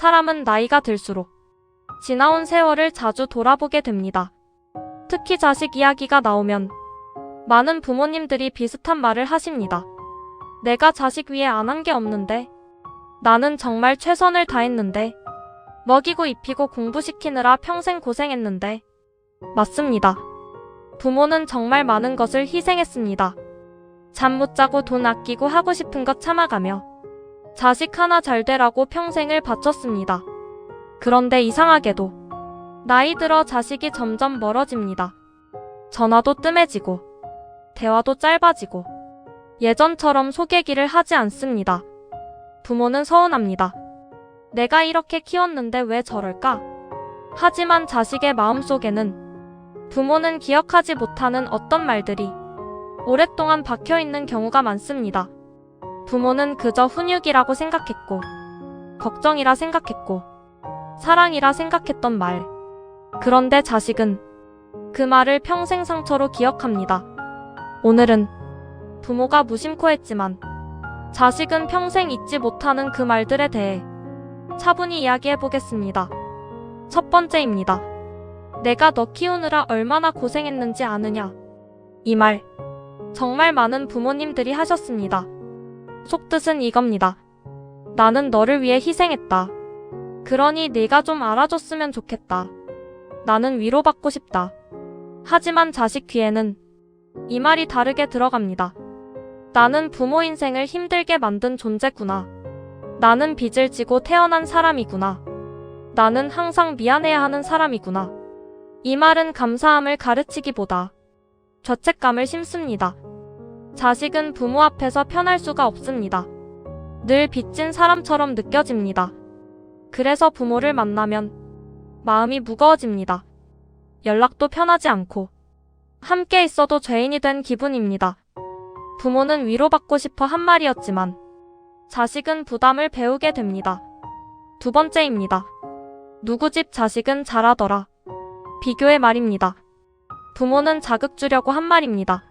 사람은 나이가 들수록 지나온 세월을 자주 돌아보게 됩니다. 특히 자식 이야기가 나오면 많은 부모님들이 비슷한 말을 하십니다. 내가 자식 위해 안 한 게 없는데, 나는 정말 최선을 다했는데, 먹이고 입히고 공부시키느라 평생 고생했는데. 맞습니다. 부모는 정말 많은 것을 희생했습니다. 잠 못 자고 돈 아끼고 하고 싶은 것 참아가며 자식 하나 잘 되라고 평생을 바쳤습니다. 그런데 이상하게도 나이 들어 자식이 점점 멀어집니다. 전화도 뜸해지고 대화도 짧아지고 예전처럼 소개기를 하지 않습니다. 부모는 서운합니다. 내가 이렇게 키웠는데 왜 저럴까? 하지만 자식의 마음속에는 부모는 기억하지 못하는 어떤 말들이 오랫동안 박혀있는 경우가 많습니다. 부모는 그저 훈육이라고 생각했고, 걱정이라 생각했고, 사랑이라 생각했던 말. 그런데 자식은 그 말을 평생 상처로 기억합니다. 오늘은 부모가 무심코 했지만 자식은 평생 잊지 못하는 그 말들에 대해 차분히 이야기해보겠습니다. 첫 번째입니다. 내가 너 키우느라 얼마나 고생했는지 아느냐? 이 말 정말 많은 부모님들이 하셨습니다. 속뜻은 이겁니다. 나는 너를 위해 희생했다. 그러니 네가 좀 알아줬으면 좋겠다. 나는 위로받고 싶다. 하지만 자식 귀에는 이 말이 다르게 들어갑니다. 나는 부모 인생을 힘들게 만든 존재구나. 나는 빚을 지고 태어난 사람이구나. 나는 항상 미안해야 하는 사람이구나. 이 말은 감사함을 가르치기보다 죄책감을 심습니다. 자식은 부모 앞에서 편할 수가 없습니다. 늘 빚진 사람처럼 느껴집니다. 그래서 부모를 만나면 마음이 무거워집니다. 연락도 편하지 않고 함께 있어도 죄인이 된 기분입니다. 부모는 위로받고 싶어 한 말이었지만 자식은 부담을 배우게 됩니다. 두 번째입니다. 누구 집 자식은 잘하더라. 비교의 말입니다. 부모는 자극 주려고 한 말입니다.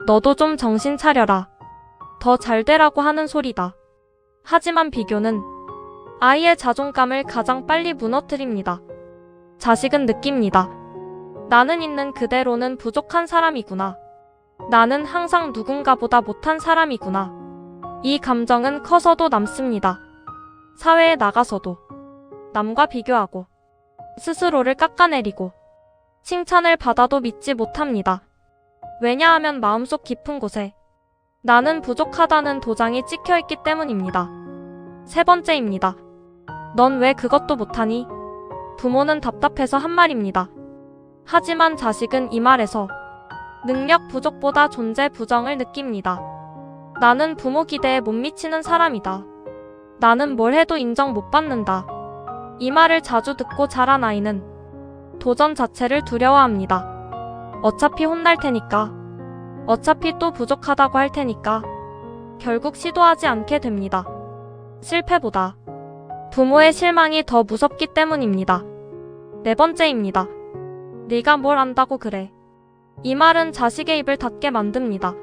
너도 좀 정신 차려라. 더 잘 되라고 하는 소리다. 하지만 비교는 아이의 자존감을 가장 빨리 무너뜨립니다. 자식은 느낍니다. 나는 있는 그대로는 부족한 사람이구나. 나는 항상 누군가보다 못한 사람이구나. 이 감정은 커서도 남습니다. 사회에 나가서도 남과 비교하고 스스로를 깎아내리고 칭찬을 받아도 믿지 못합니다. 왜냐하면 마음속 깊은 곳에 나는 부족하다는 도장이 찍혀있기 때문입니다. 세 번째입니다. 넌 왜 그것도 못하니? 부모는 답답해서 한 말입니다. 하지만 자식은 이 말에서 능력 부족보다 존재 부정을 느낍니다. 나는 부모 기대에 못 미치는 사람이다. 나는 뭘 해도 인정 못 받는다. 이 말을 자주 듣고 자란 아이는 도전 자체를 두려워합니다. 어차피 혼날 테니까, 어차피 또 부족하다고 할 테니까 결국 시도하지 않게 됩니다. 실패보다 부모의 실망이 더 무섭기 때문입니다. 네 번째입니다. 네가 뭘 안다고 그래. 이 말은 자식의 입을 닫게 만듭니다.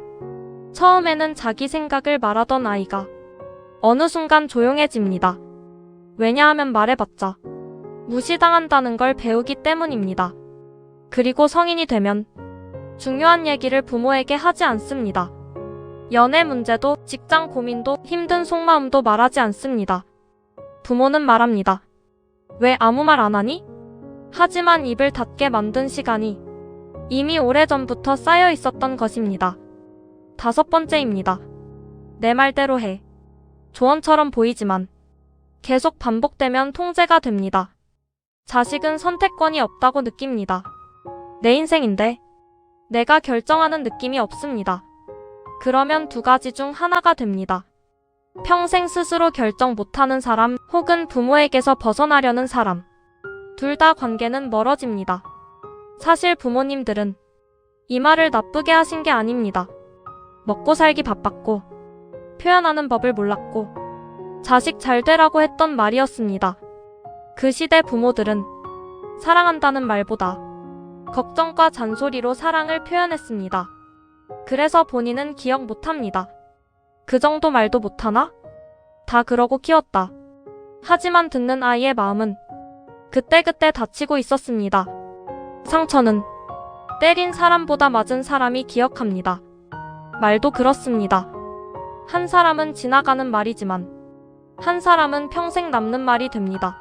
처음에는 자기 생각을 말하던 아이가 어느 순간 조용해집니다. 왜냐하면 말해봤자 무시당한다는 걸 배우기 때문입니다. 그리고 성인이 되면 중요한 얘기를 부모에게 하지 않습니다. 연애 문제도 직장 고민도 힘든 속마음도 말하지 않습니다. 부모는 말합니다. 왜 아무 말 안 하니? 하지만 입을 닫게 만든 시간이 이미 오래전부터 쌓여 있었던 것입니다. 다섯 번째입니다. 내 말대로 해. 조언처럼 보이지만 계속 반복되면 통제가 됩니다. 자식은 선택권이 없다고 느낍니다. 내 인생인데 내가 결정하는 느낌이 없습니다. 그러면 두 가지 중 하나가 됩니다. 평생 스스로 결정 못하는 사람 혹은 부모에게서 벗어나려는 사람. 둘 다 관계는 멀어집니다. 사실 부모님들은 이 말을 나쁘게 하신 게 아닙니다. 먹고 살기 바빴고 표현하는 법을 몰랐고 자식 잘 되라고 했던 말이었습니다. 그 시대 부모들은 사랑한다는 말보다 걱정과 잔소리로 사랑을 표현했습니다. 그래서 본인은 기억 못합니다. 그 정도 말도 못하나? 다 그러고 키웠다. 하지만 듣는 아이의 마음은 그때그때 다치고 있었습니다. 상처는 때린 사람보다 맞은 사람이 기억합니다. 말도 그렇습니다. 한 사람은 지나가는 말이지만 한 사람은 평생 남는 말이 됩니다.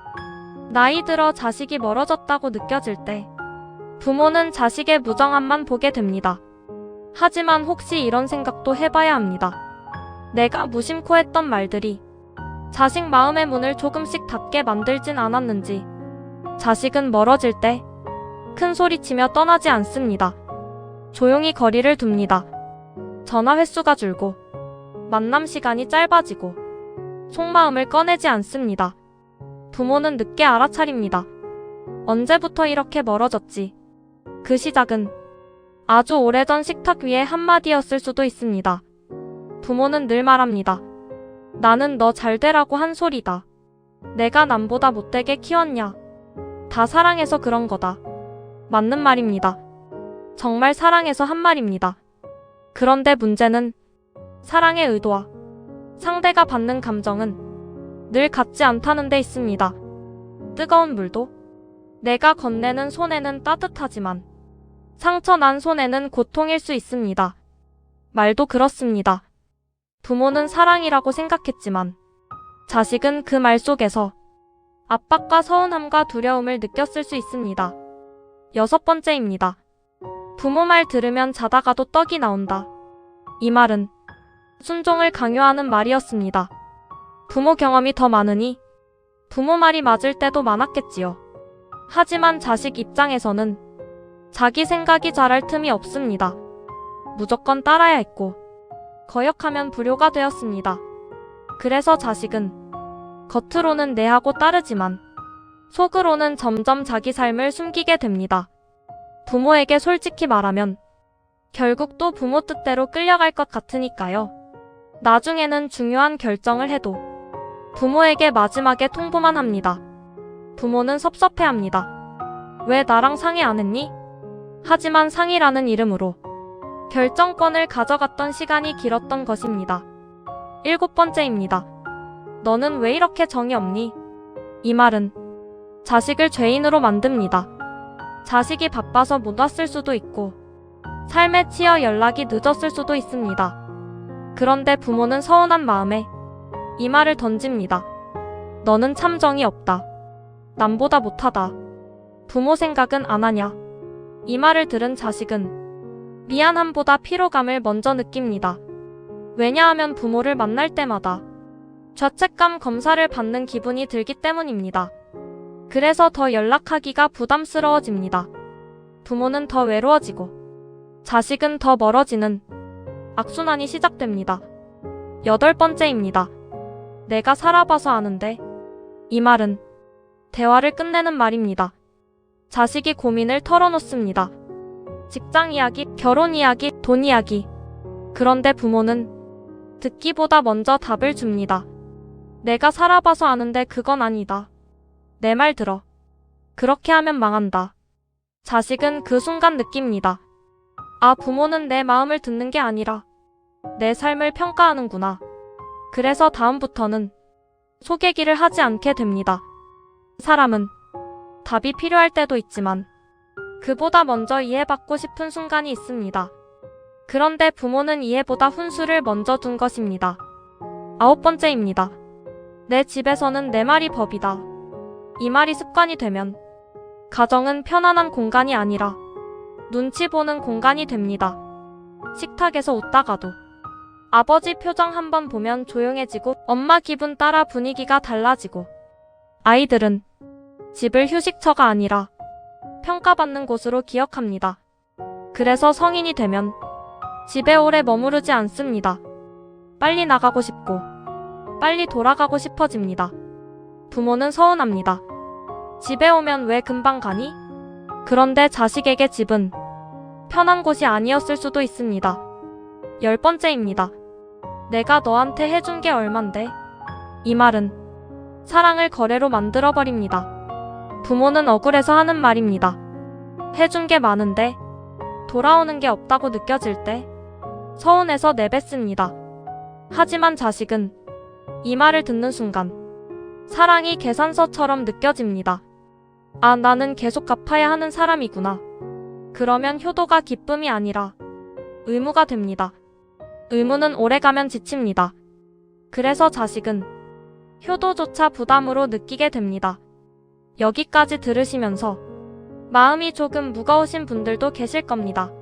나이 들어 자식이 멀어졌다고 느껴질 때 부모는 자식의 무정함만 보게 됩니다. 하지만 혹시 이런 생각도 해봐야 합니다. 내가 무심코 했던 말들이 자식 마음의 문을 조금씩 닫게 만들진 않았는지. 자식은 멀어질 때 큰 소리치며 떠나지 않습니다. 조용히 거리를 둡니다. 전화 횟수가 줄고 만남 시간이 짧아지고 속마음을 꺼내지 않습니다. 부모는 늦게 알아차립니다. 언제부터 이렇게 멀어졌지? 그 시작은 아주 오래전 식탁 위의 한마디였을 수도 있습니다. 부모는 늘 말합니다. 나는 너 잘 되라고 한 소리다. 내가 남보다 못되게 키웠냐? 다 사랑해서 그런 거다. 맞는 말입니다. 정말 사랑해서 한 말입니다. 그런데 문제는 사랑의 의도와 상대가 받는 감정은 늘 같지 않다는 데 있습니다. 뜨거운 물도 내가 건네는 손에는 따뜻하지만 상처 난 손에는 고통일 수 있습니다. 말도 그렇습니다. 부모는 사랑이라고 생각했지만 자식은 그 말 속에서 압박과 서운함과 두려움을 느꼈을 수 있습니다. 6번째입니다. 부모 말 들으면 자다가도 떡이 나온다. 이 말은 순종을 강요하는 말이었습니다. 부모 경험이 더 많으니 부모 말이 맞을 때도 많았겠지요. 하지만 자식 입장에서는 자기 생각이 잘할 틈이 없습니다. 무조건 따라야 했고 거역하면 불효가 되었습니다. 그래서 자식은 겉으로는 내하고 따르지만 속으로는 점점 자기 삶을 숨기게 됩니다. 부모에게 솔직히 말하면 결국 또 부모 뜻대로 끌려갈 것 같으니까요. 나중에는 중요한 결정을 해도 부모에게 마지막에 통보만 합니다. 부모는 섭섭해합니다. 왜 나랑 상의 안 했니? 하지만 상의라는 이름으로 결정권을 가져갔던 시간이 길었던 것입니다. 7번째입니다. 너는 왜 이렇게 정이 없니? 이 말은 자식을 죄인으로 만듭니다. 자식이 바빠서 못 왔을 수도 있고 삶에 치여 연락이 늦었을 수도 있습니다. 그런데 부모는 서운한 마음에 이 말을 던집니다. 너는 참 정이 없다. 남보다 못하다. 부모 생각은 안 하냐? 이 말을 들은 자식은 미안함보다 피로감을 먼저 느낍니다. 왜냐하면 부모를 만날 때마다 죄책감 검사를 받는 기분이 들기 때문입니다. 그래서 더 연락하기가 부담스러워집니다. 부모는 더 외로워지고 자식은 더 멀어지는 악순환이 시작됩니다. 8번째입니다. 내가 살아봐서 아는데. 이 말은 대화를 끝내는 말입니다. 자식이 고민을 털어놓습니다. 직장 이야기, 결혼 이야기, 돈 이야기. 그런데 부모는 듣기보다 먼저 답을 줍니다. 내가 살아봐서 아는데 그건 아니다. 내 말 들어. 그렇게 하면 망한다. 자식은 그 순간 느낍니다. 아, 부모는 내 마음을 듣는 게 아니라 내 삶을 평가하는구나. 그래서 다음부터는 소개기를 하지 않게 됩니다. 사람은 답이 필요할 때도 있지만 그보다 먼저 이해받고 싶은 순간이 있습니다. 그런데 부모는 이해보다 훈수를 먼저 둔 것입니다. 9번째입니다. 내 집에서는 내 말이 법이다. 이 말이 습관이 되면 가정은 편안한 공간이 아니라 눈치 보는 공간이 됩니다. 식탁에서 웃다가도 아버지 표정 한번 보면 조용해지고 엄마 기분 따라 분위기가 달라지고 아이들은 집을 휴식처가 아니라 평가받는 곳으로 기억합니다. 그래서 성인이 되면 집에 오래 머무르지 않습니다. 빨리 나가고 싶고 빨리 돌아가고 싶어집니다. 부모는 서운합니다. 집에 오면 왜 금방 가니? 그런데 자식에게 집은 편한 곳이 아니었을 수도 있습니다. 10번째입니다. 내가 너한테 해준 게 얼만데? 이 말은 사랑을 거래로 만들어버립니다. 부모는 억울해서 하는 말입니다. 해준 게 많은데 돌아오는 게 없다고 느껴질 때 서운해서 내뱉습니다. 하지만 자식은 이 말을 듣는 순간 사랑이 계산서처럼 느껴집니다. 아, 나는 계속 갚아야 하는 사람이구나. 그러면 효도가 기쁨이 아니라 의무가 됩니다. 의무는 오래가면 지칩니다. 그래서 자식은 효도조차 부담으로 느끼게 됩니다. 여기까지 들으시면서 마음이 조금 무거우신 분들도 계실 겁니다.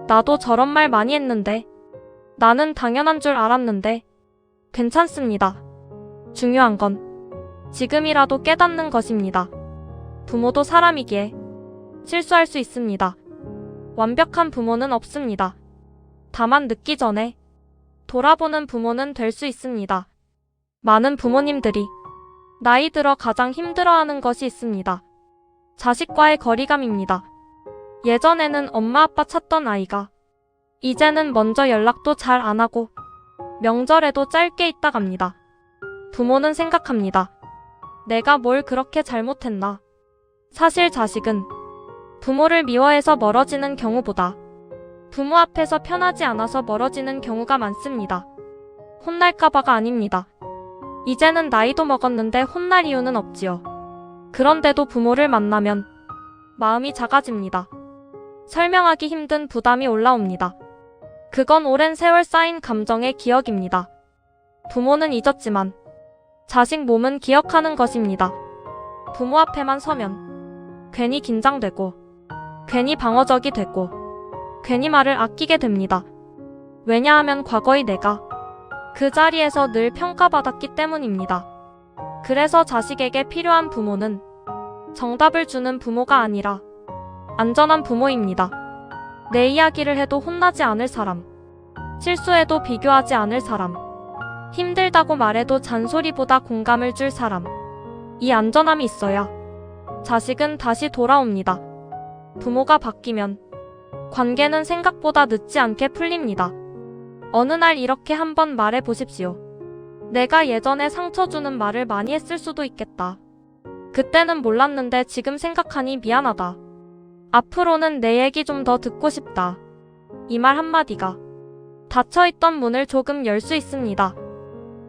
나도 저런 말 많이 했는데, 나는 당연한 줄 알았는데, 괜찮습니다. 중요한 건 지금이라도 깨닫는 것입니다. 부모도 사람이기에 실수할 수 있습니다. 완벽한 부모는 없습니다. 다만 늦기 전에 돌아보는 부모는 될 수 있습니다. 많은 부모님들이 나이 들어 가장 힘들어하는 것이 있습니다. 자식과의 거리감입니다. 예전에는 엄마 아빠 찾던 아이가 이제는 먼저 연락도 잘 안 하고 명절에도 짧게 있다 갑니다. 부모는 생각합니다. 내가 뭘 그렇게 잘못했나? 사실 자식은 부모를 미워해서 멀어지는 경우보다 부모 앞에서 편하지 않아서 멀어지는 경우가 많습니다. 혼날까봐가 아닙니다. 이제는 나이도 먹었는데 혼날 이유는 없지요. 그런데도 부모를 만나면 마음이 작아집니다. 설명하기 힘든 부담이 올라옵니다. 그건 오랜 세월 쌓인 감정의 기억입니다. 부모는 잊었지만 자식 몸은 기억하는 것입니다. 부모 앞에만 서면 괜히 긴장되고 괜히 방어적이 되고 괜히 말을 아끼게 됩니다. 왜냐하면 과거의 내가 그 자리에서 늘 평가받았기 때문입니다. 그래서 자식에게 필요한 부모는 정답을 주는 부모가 아니라 안전한 부모입니다. 내 이야기를 해도 혼나지 않을 사람, 실수해도 비교하지 않을 사람, 힘들다고 말해도 잔소리보다 공감을 줄 사람. 이 안전함이 있어야 자식은 다시 돌아옵니다. 부모가 바뀌면 관계는 생각보다 늦지 않게 풀립니다. 어느 날 이렇게 한번 말해 보십시오. 내가 예전에 상처 주는 말을 많이 했을 수도 있겠다. 그때는 몰랐는데 지금 생각하니 미안하다. 앞으로는 내 얘기 좀 더 듣고 싶다. 이 말 한마디가 닫혀있던 문을 조금 열 수 있습니다.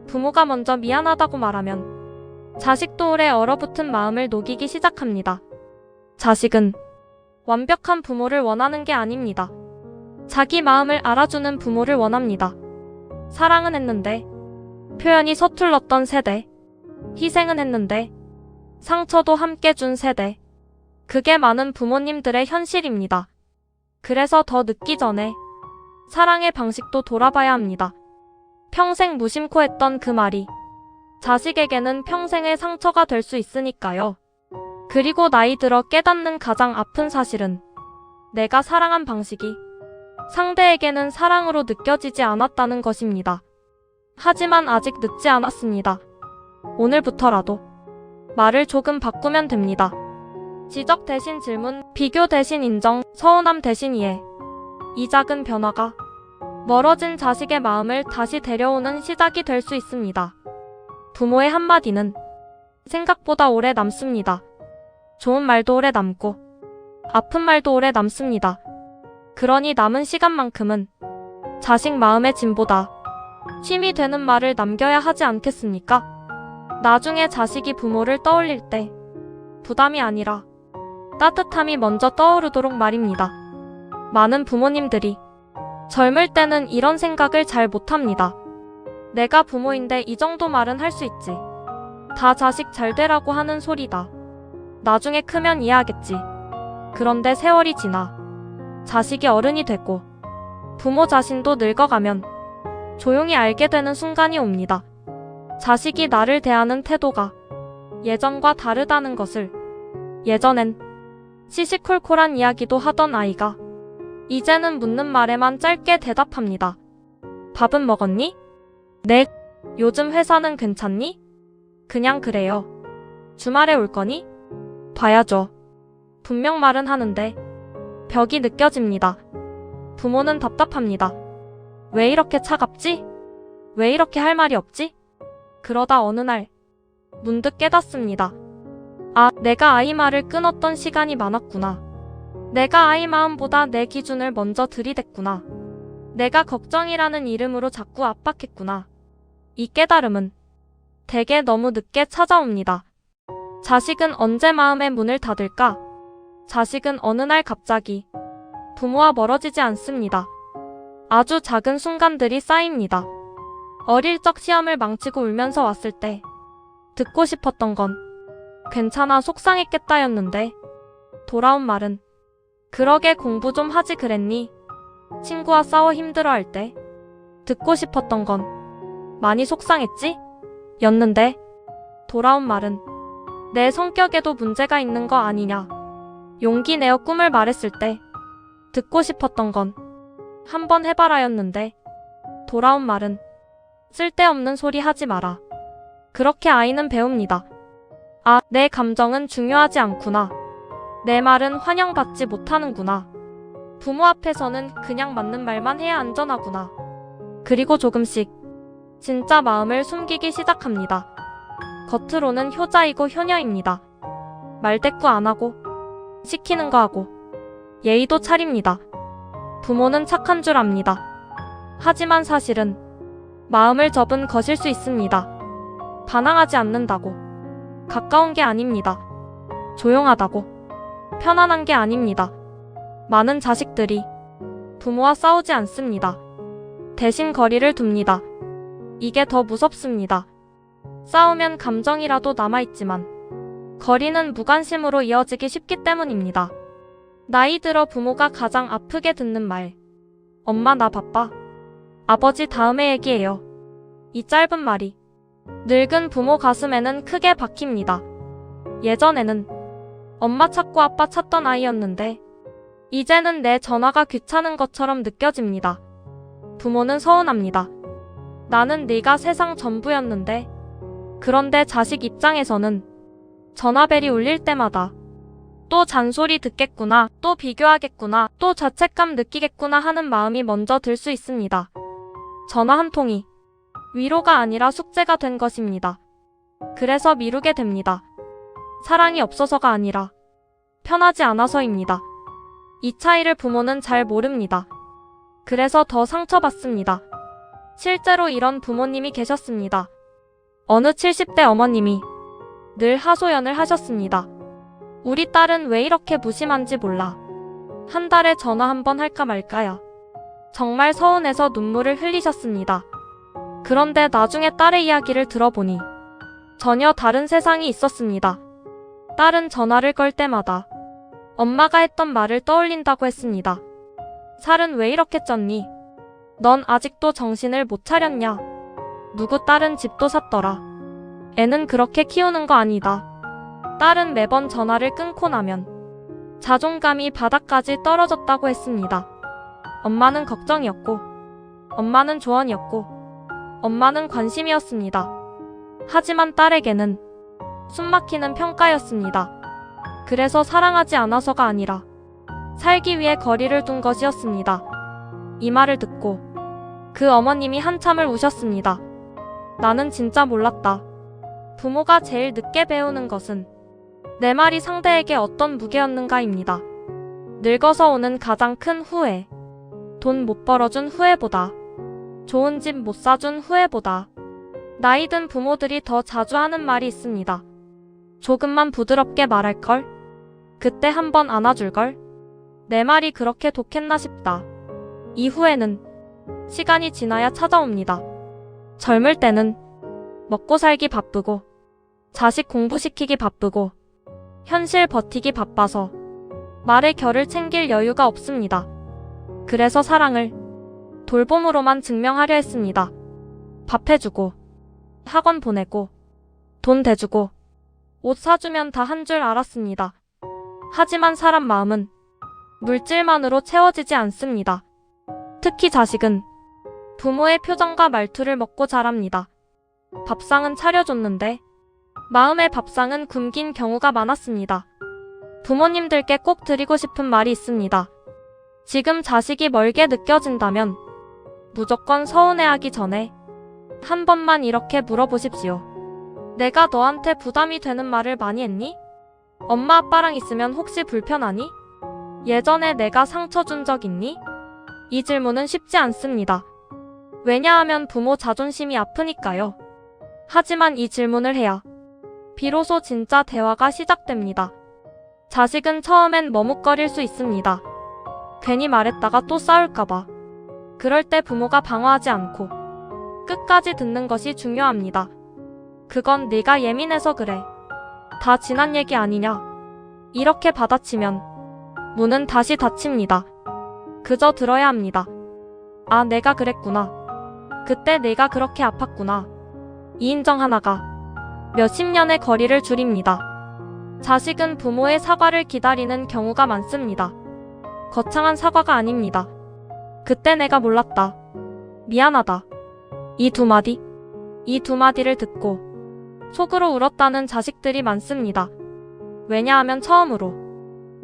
부모가 먼저 미안하다고 말하면 자식도 오래 얼어붙은 마음을 녹이기 시작합니다. 자식은 완벽한 부모를 원하는 게 아닙니다. 자기 마음을 알아주는 부모를 원합니다. 사랑은 했는데 표현이 서툴렀던 세대, 희생은 했는데 상처도 함께 준 세대. 그게 많은 부모님들의 현실입니다. 그래서 더 늦기 전에 사랑의 방식도 돌아봐야 합니다. 평생 무심코 했던 그 말이 자식에게는 평생의 상처가 될 수 있으니까요. 그리고 나이 들어 깨닫는 가장 아픈 사실은 내가 사랑한 방식이 상대에게는 사랑으로 느껴지지 않았다는 것입니다. 하지만 아직 늦지 않았습니다. 오늘부터라도 말을 조금 바꾸면 됩니다. 지적 대신 질문, 비교 대신 인정, 서운함 대신 이해. 이 작은 변화가 멀어진 자식의 마음을 다시 데려오는 시작이 될 수 있습니다. 부모의 한마디는 생각보다 오래 남습니다. 좋은 말도 오래 남고 아픈 말도 오래 남습니다. 그러니 남은 시간만큼은 자식 마음의 짐보다 힘이 되는 말을 남겨야 하지 않겠습니까? 나중에 자식이 부모를 떠올릴 때 부담이 아니라 따뜻함이 먼저 떠오르도록 말입니다. 많은 부모님들이 젊을 때는 이런 생각을 잘 못합니다. 내가 부모인데 이 정도 말은 할 수 있지. 다 자식 잘 되라고 하는 소리다. 나중에 크면 이해하겠지. 그런데 세월이 지나 자식이 어른이 되고 부모 자신도 늙어가면 조용히 알게 되는 순간이 옵니다. 자식이 나를 대하는 태도가 예전과 다르다는 것을. 예전엔 시시콜콜한 이야기도 하던 아이가 이제는 묻는 말에만 짧게 대답합니다. 밥은 먹었니? 네. 요즘 회사는 괜찮니? 그냥 그래요. 주말에 올 거니? 봐야죠. 분명 말은 하는데 벽이 느껴집니다. 부모는 답답합니다. 왜 이렇게 차갑지? 왜 이렇게 할 말이 없지? 그러다 어느 날 문득 깨닫습니다. 아, 내가 아이 말을 끊었던 시간이 많았구나. 내가 아이 마음보다 내 기준을 먼저 들이댔구나. 내가 걱정이라는 이름으로 자꾸 압박했구나. 이 깨달음은 대개 너무 늦게 찾아옵니다. 자식은 언제 마음의 문을 닫을까? 자식은 어느 날 갑자기 부모와 멀어지지 않습니다. 아주 작은 순간들이 쌓입니다. 어릴 적 시험을 망치고 울면서 왔을 때 듣고 싶었던 건 괜찮아 속상했겠다였는데 돌아온 말은 그러게 공부 좀 하지 그랬니? 친구와 싸워 힘들어할 때 듣고 싶었던 건 많이 속상했지? 였는데 돌아온 말은 내 성격에도 문제가 있는 거 아니냐? 용기 내어 꿈을 말했을 때 듣고 싶었던 건 한번 해봐라였는데 돌아온 말은 쓸데없는 소리 하지 마라. 그렇게 아이는 배웁니다. 아, 내 감정은 중요하지 않구나. 내 말은 환영받지 못하는구나. 부모 앞에서는 그냥 맞는 말만 해야 안전하구나. 그리고 조금씩 진짜 마음을 숨기기 시작합니다. 겉으로는 효자이고 효녀입니다. 말대꾸 안 하고 시키는 거 하고 예의도 차립니다. 부모는 착한 줄 압니다. 하지만 사실은 마음을 접은 것일 수 있습니다. 반항하지 않는다고 가까운 게 아닙니다. 조용하다고 편안한 게 아닙니다. 많은 자식들이 부모와 싸우지 않습니다. 대신 거리를 둡니다. 이게 더 무섭습니다. 싸우면 감정이라도 남아있지만 거리는 무관심으로 이어지기 쉽기 때문입니다. 나이 들어 부모가 가장 아프게 듣는 말. 엄마 나 바빠. 아버지 다음에 얘기해요. 이 짧은 말이 늙은 부모 가슴에는 크게 박힙니다. 예전에는 엄마 찾고 아빠 찾던 아이였는데 이제는 내 전화가 귀찮은 것처럼 느껴집니다. 부모는 서운합니다. 나는 네가 세상 전부였는데. 그런데 자식 입장에서는 전화벨이 울릴 때마다 또 잔소리 듣겠구나, 또 비교하겠구나, 또 자책감 느끼겠구나 하는 마음이 먼저 들 수 있습니다. 전화 한 통이 위로가 아니라 숙제가 된 것입니다. 그래서 미루게 됩니다. 사랑이 없어서가 아니라 편하지 않아서입니다. 이 차이를 부모는 잘 모릅니다. 그래서 더 상처받습니다. 실제로 이런 부모님이 계셨습니다. 어느 70대 어머님이 늘 하소연을 하셨습니다. 우리 딸은 왜 이렇게 무심한지 몰라. 한 달에 전화 한 번 할까 말까야. 정말 서운해서 눈물을 흘리셨습니다. 그런데 나중에 딸의 이야기를 들어보니 전혀 다른 세상이 있었습니다. 딸은 전화를 걸 때마다 엄마가 했던 말을 떠올린다고 했습니다. 살은 왜 이렇게 쪘니? 넌 아직도 정신을 못 차렸냐? 누구 딸은 집도 샀더라. 애는 그렇게 키우는 거 아니다. 딸은 매번 전화를 끊고 나면 자존감이 바닥까지 떨어졌다고 했습니다. 엄마는 걱정이었고, 엄마는 조언이었고, 엄마는 관심이었습니다. 하지만 딸에게는 숨막히는 평가였습니다. 그래서 사랑하지 않아서가 아니라 살기 위해 거리를 둔 것이었습니다. 이 말을 듣고 그 어머님이 한참을 우셨습니다. 나는 진짜 몰랐다. 부모가 제일 늦게 배우는 것은 내 말이 상대에게 어떤 무게였는가입니다. 늙어서 오는 가장 큰 후회. 돈 못 벌어준 후회보다, 좋은 집 못 사준 후회보다 나이 든 부모들이 더 자주 하는 말이 있습니다. 조금만 부드럽게 말할걸? 그때 한번 안아줄걸? 내 말이 그렇게 독했나 싶다. 이 후회는 시간이 지나야 찾아옵니다. 젊을 때는 먹고 살기 바쁘고, 자식 공부시키기 바쁘고, 현실 버티기 바빠서 말의 결을 챙길 여유가 없습니다. 그래서 사랑을 돌봄으로만 증명하려 했습니다. 밥 해주고, 학원 보내고, 돈 대주고, 옷 사주면 다 한 줄 알았습니다. 하지만 사람 마음은 물질만으로 채워지지 않습니다. 특히 자식은 부모의 표정과 말투를 먹고 자랍니다. 밥상은 차려줬는데 마음의 밥상은 굶긴 경우가 많았습니다. 부모님들께 꼭 드리고 싶은 말이 있습니다. 지금 자식이 멀게 느껴진다면 무조건 서운해하기 전에 한 번만 이렇게 물어보십시오. 내가 너한테 부담이 되는 말을 많이 했니? 엄마 아빠랑 있으면 혹시 불편하니? 예전에 내가 상처 준 적 있니? 이 질문은 쉽지 않습니다. 왜냐하면 부모 자존심이 아프니까요. 하지만 이 질문을 해야 비로소 진짜 대화가 시작됩니다. 자식은 처음엔 머뭇거릴 수 있습니다. 괜히 말했다가 또 싸울까봐. 그럴 때 부모가 방어하지 않고 끝까지 듣는 것이 중요합니다. 그건 네가 예민해서 그래. 다 지난 얘기 아니냐. 이렇게 받아치면 문은 다시 닫힙니다. 그저 들어야 합니다. 아, 내가 그랬구나. 그때 내가 그렇게 아팠구나. 이 인정 하나가 몇십 년의 거리를 줄입니다. 자식은 부모의 사과를 기다리는 경우가 많습니다. 거창한 사과가 아닙니다. 그때 내가 몰랐다. 미안하다. 이 두 마디를 듣고 속으로 울었다는 자식들이 많습니다. 왜냐하면 처음으로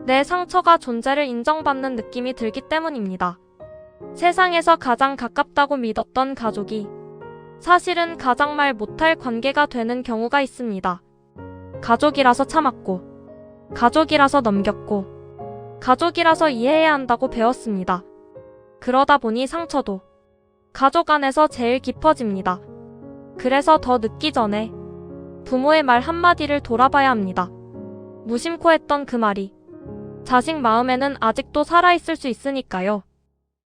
내 상처가 존재를 인정받는 느낌이 들기 때문입니다. 세상에서 가장 가깝다고 믿었던 가족이 사실은 가장 말 못할 관계가 되는 경우가 있습니다. 가족이라서 참았고, 가족이라서 넘겼고, 가족이라서 이해해야 한다고 배웠습니다. 그러다 보니 상처도 가족 안에서 제일 깊어집니다. 그래서 더 늦기 전에 부모의 말 한마디를 돌아봐야 합니다. 무심코 했던 그 말이 자식 마음에는 아직도 살아있을 수 있으니까요.